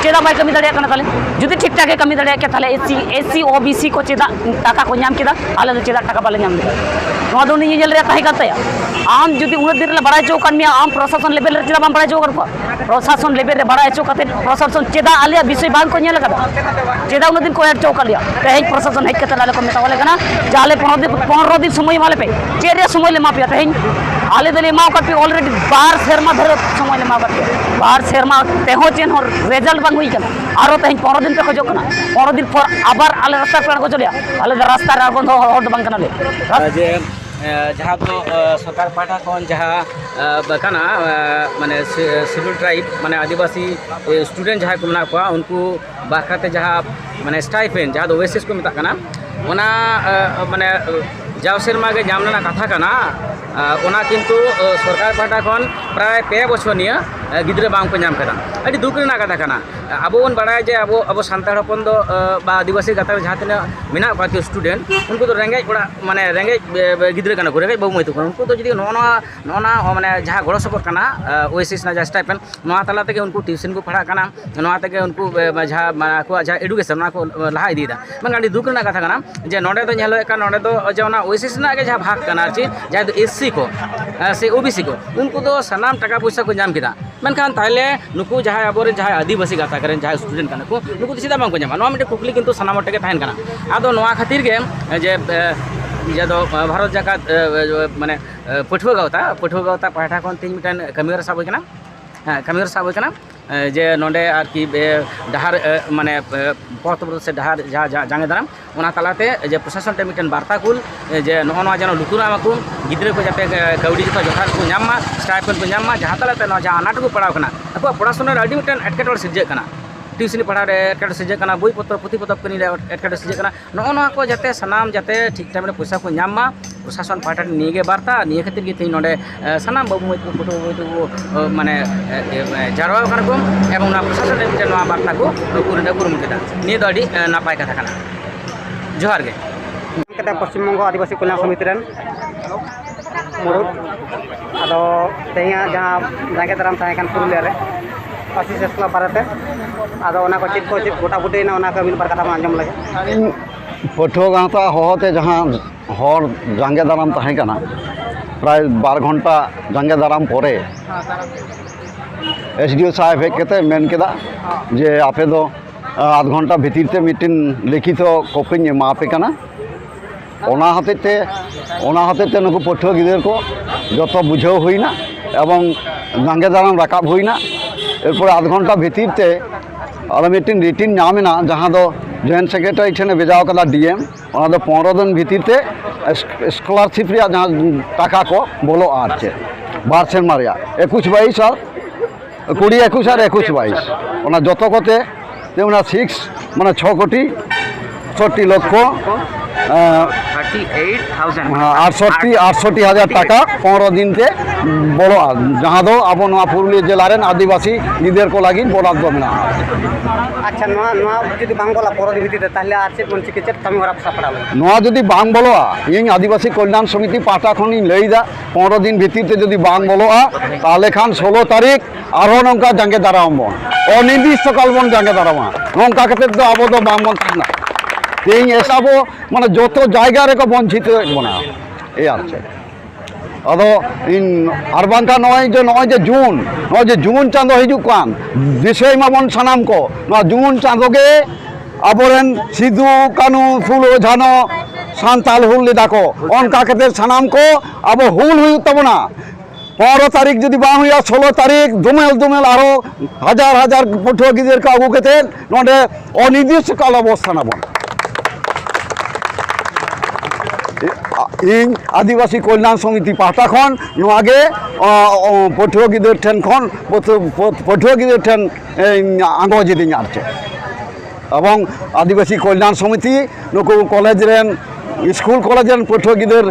चेदा bye कमी दाड़े ताले जुदी ठीक ठाक कमी दाड़े के ताले एससी ओबीसी को चेदा टाका को नाम केदा आले चेदा टाका बाले नाम नवा दो नि जेल रे ताहे कातया आम जुदी उन दिन बड़ा चो कान में आम प्रशासन लेवल रे चेदा बाम बड़ा चो कर को प्रशासन लेवल रे बड़ा चो काते प्रशासन चेदा आले विषय बांग को नेल कदा चेदा उन दिन को चो कर लिया ते प्रशासन हेक कते लाले को मेतावले कना जाले 15 दिन समय माले पे चेरे समय ले मापिया ते आले दले माव कापी ऑलरेडी 12 शर्मा धर समय ले माव कापी 12 शर्मा ते हो चेन और रिजल्ट बांग हुई कना आरो ते 15 दिन पे खजो कना 15 दिन पर आबार आले रास्ता पे को चलिया आले रास्ता रा बंद होड बांग कना ले जे जहाँ तो सरकार पाटा कौन जहाँ बकाना माने सिविल ट्राइब माने आदिवासी स्टूडेंट जहाँ को मना को उनको बाखाते जहाँ माने स्टाइपेंड जहाँ ओएसिस को मिता कना ओना माने जाव सेरमा के जामना कथा कना ओना किंतु सरकार पाटा कौन प्राय 2 बछर निया गिद्रे बांग को नाम कदा अभी दुख रेना कथा कना अब बन बड़ा जे अब सानताड़ हपन दो बा आदिवासी गाता जहाँ तना मेना को स्टूडेंट उनको तो रेंगे बड़ा माने रेंगे गिद्रे कना को रेंगे बहु मैतु उनको तो जदी नोना माने जहाँ गड़ो सपोर्ट कना ओएसिस ना जस्ट टाइपन नोआ तला तके उनको ट्यूशन को पढ़ा कना नोआ तके उनको जहाँ को जहाँ एडुकेशन को लहा इदीदा मन अभी दुख रेना कथा कना जे नोडे तो नेलो का नोडे तो जे ओना ओएसिस ना के जहाँ भाग कना ची जहाँ तो एससी को से ओबीसी को उनको तो सनाम टाका पैसा को नाम किदा मेनखान ताहले नुकु जहाँ अब जहाँ आदिवासी गाता करें जहाँ स्टूडेंट कना को नुकु चेदा बांग को नामा नोआ मिटे कुकली किंतु सनाम टेके तहन कना आदो नोआ खातिर के जे जो भारत जाकात माने पठुआ गावता पाठा कोन तीन मिटन कमियर साब होइकना हाँ कमियर साब होइकना जे नोडे आर की डहार माने पथ से डहार जहाँ जांगे दाराम ओना तलाते जे प्रशासन टे मिटन वार्ता कुल जे नोआ जनो लुतुरा को गिद्रे को जाते कौड़ी जो जथा को नामा स्टाइपेंड को नामा जहाँ तलाते नोआ जहाँ अनाट को पढ़ाव कना अको पढ़ाशुना अड़ी मिटन एटकेटोड़ सिरजे कना ट्यूशन पढ़ा रे एटकेटोड़ सिरजे कना बोई पत्र पुथि पतब कनी रे एटकेटोड़ सिरजे कना नोआ को जाते सनाम जाते ठीक टाइम रे पैसा को नामा प्रशासन पाटा निगे वार्ता निये खातिर गे नोडे सनाम बाबू मई को फोटो को माने जारवा कना को एवं ना प्रशासन रे मिटन नोआ वार्ता को कुरुम केदा निये दो अड़ी नापाय कथा कना जोहार गे पश्चिम बंग आदिवासी कल्याण समिति रेन मुरुद आदो तेया जहाँ जांगे दाराम तहन पुरुलिया रे पासी सेसला बारते आदो ओना को चित गोटा बुटेना ओना का मिल बार कथा आंजम लगे पठुआ गाँवता होते जहाँ हर जांगे दाराम तहन कना प्राय 12 घंटा जांगे दाराम परे एसडीओ साहेब हेज केते मेन केदा जे आपे दो आध घंटा भीतर ते मिटिन लिखित कॉपी एमापे कना ओना हते नुकु पठुआ गिदर को जो बुझाव हुईना एवं जांगे दाराम राकाब हुईना एरपर आध घंटा भीतर ते और मिटिन रिटिन नामेना जहाँ दो जॉइंट सेक्रेटरी ठेने भेजाव कदा डीएम ओना दो 15 दिन भीतर ते स्कॉलरशिप रे जहाँ टाका को बोलो आर चे 12 सेरमा 21-22 और 20-21 और 21-22 ओना जतो कोते ते ओना 6 माने 6 कोटी 60 लक्ष 68 हज़ार टाका 15 दिन से बड़ो जहाँ दो अब पुरुलिया जिला रेन आदिवासी गिदर को लगी बोराद दो मेना अच्छा नोआ जदी बांग बोला 15 दिन भीतर ताहले आर चेक मन चिकित्सा कमी हरा सापड़ाव नोआ जदी बांग बोलोआ इन आदिवासी कल्याण समिति पाटा खनि लईदा 15 दिन भीतर ते जदी बांग बोलोआ ताहले खान 16 तारीख आरो नंका जांगे दाराम बन अनिर्दिष्ट काल बन जांगे दाराम नंका कते दो अब दो बांग बन थाना तेज ऐसा माने जो जैगा रे को वंचित बना ये अदो इन अरबांका नय जे जून चांदो हिजुकान विषय माबन सनाम को जून चांदो गे आबोरेन सिदु कानू फुलो झानो सान्ताल हुल लेदा को अनका कते सनाम को अब हुल हुई तबना 15 तारीख जदि बांग हुआ 16 तारीख दुमेल आरो हजार पठुआ गिदर को आगू कते नोडे अनिर्दिष्ट काल अवस्था नाबन इन आदिवासी कल्याण समिति पाटा खन नोआगे पठुआ गिदर ठेन खन पठुआ गिदर ठेन आंगो जिदिन आरचे एवं आदिवासी कल्याण समिति नुकु कॉलेज रेन स्कूल कॉलेज रेन पठुआ गिदर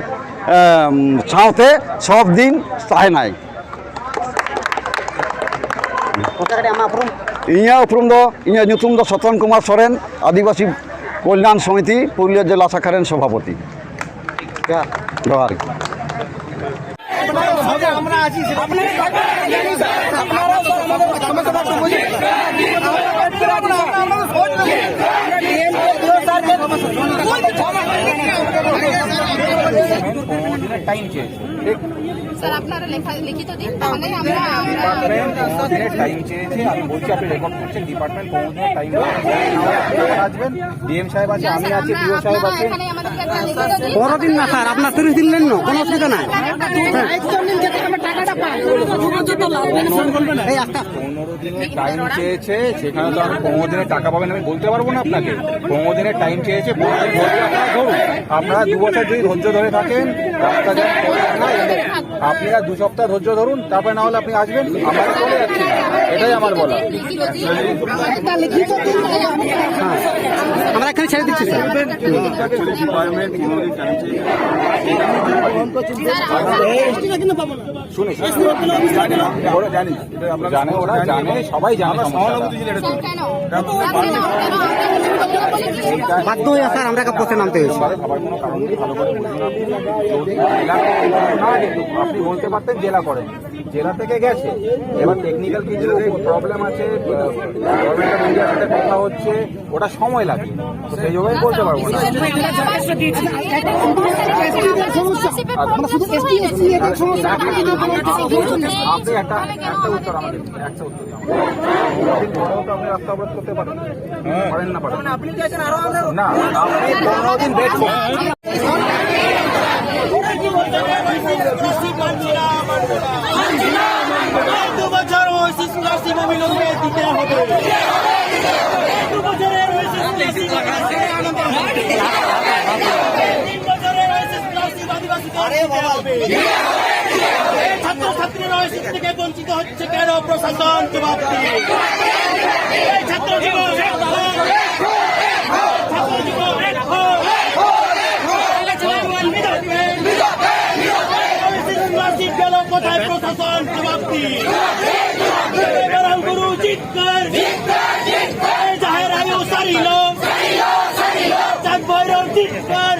साथे सब दिन ताहेनाय इया उपरुम दो इया नुतुम दो सतन कुमार सोरेन आदिवासी কল্যাণ সমিতি পুরুলিয়া জেলা শাখার সভাপতি। জোহার। স্যার আপনারা লিখিত দিন তাহলে আমরা টাইম চেয়েছে, আমি বলছি আপনি রেকর্ড করছেন, ডিপার্টমেন্ট 15 দিনের টাইম আসবেন, ডিএম সাহেব আছে, আমি আছি, ডিও সাহেব আছে। এখানে আমাদেরকে একটা লিখিত দিন 15 দিন না স্যার, আপনার 30 দিন নেন না, কোনো অসুবিধা নাই। 15 দিনের টাইম চেয়েছে, সেখানে তো আমি 15 দিনের টাকা পাবেন আমি বলতে পারবো না আপনাকে। 15 দিনের টাইম চেয়েছে, 15 দিন ধরে আপনারা ধরুন। আপনারা 2 বছর যদি ধৈর্য ধরে থাকেন, রাস্তা জ্যাম করবেন না, আপনারা 2 সপ্তাহ ধৈর্য ধরুন, তারপরে না হলে আপনি আসবেন, আমরা চলে যাচ্ছি না, এটাই আমার বলা। আমরা এখানে ছেড়ে দিচ্ছি স্যার। ডিপার্টমেন্ট 15 দিন টাইম চেয়েছে, শুনে ওরা জানি, জানে, ওরা জানে, সবাই জানে স্যার কেন বাধ্য হয়ে স্যার আমরা পথে নামতে হয়েছে। সবার কোনো কারণ নেই, ভালো করে বুঝুন। আপনি যদি জেলা না, আপনি বলতে পারতেন জেলা করেন, জেলা থেকে গেছে, এবার টেকনিক্যাল কিছু প্রবলেম আছে, গভর্নমেন্ট অফ ইন্ডিয়ার সাথে কথা হচ্ছে, ওটা সময় লাগে, তো সেই জন্যই বলতে পারবো না। আপনি একটা উত্তর আমাদের, একটা উত্তর দিন। আপনি রাস্তা অবরোধ করতে পারেন, পারেন না পারেন না, আপনি 15 দিন ওয়েট করুন। ছাত্রছাত্রীরা ওয়েসিস থেকে বঞ্চিত হচ্ছে কেন? প্রশাসন জবাব দিয়ে। ছাত্র জীবন গেল কোথায়? প্রশাসন জবাব দিয়ে। গুরু জিতকর জাহের আয়ু সারিল, চাঁদ ভৈরব জিতকর,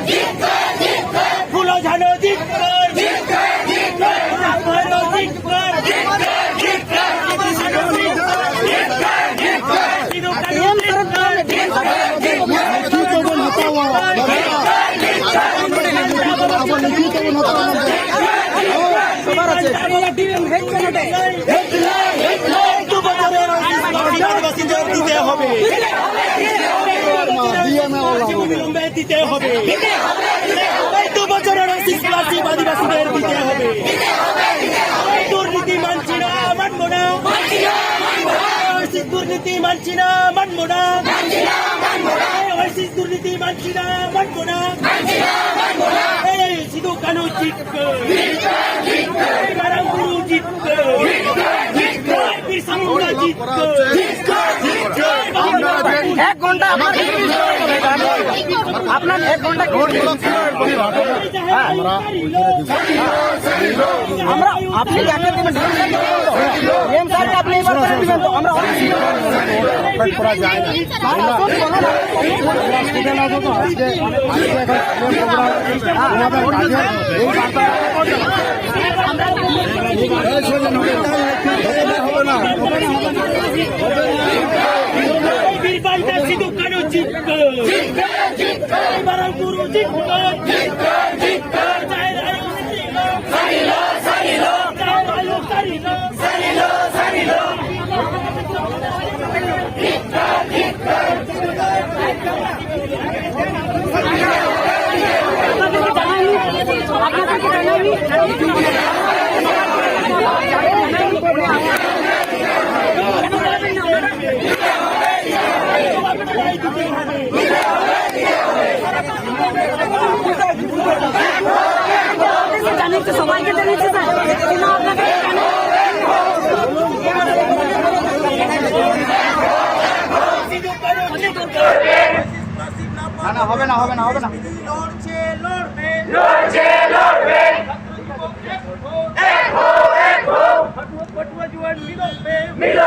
ফুলো ঝানো জিতকর, চাঁদ ভৈরব জিতকর, দিতে হবে, দিতে হবে, 2 বছরের আদিবাসীদের দিতে হবে। দুর্নীতি মানছি না, মানবো না, দুর্নীতি মানছি না, মানবো না, দুর্নীতি মানছি না, মানবো না, সিধু কানু জিতকর, গুরু জিতকর, বিরসা মুন্ডা জিতকর। 1 ঘন্টা আপনার 1 ঘন্টা আমরা আপনি যাকে দেবেন ডিএম স্যারকে আপনি এবার দিবেন তো আমরা করা যায় না। বীরবান্তা সিধু কানু জিতকর, গুরু জিতকর, জাহের আয়ু সারিল, জাহের আয়ু সারিল। জানিয়েছে, সবাইকে জানিয়েছে স্যার, আপনাকে হবে না, হবে না, হবে না। মিলো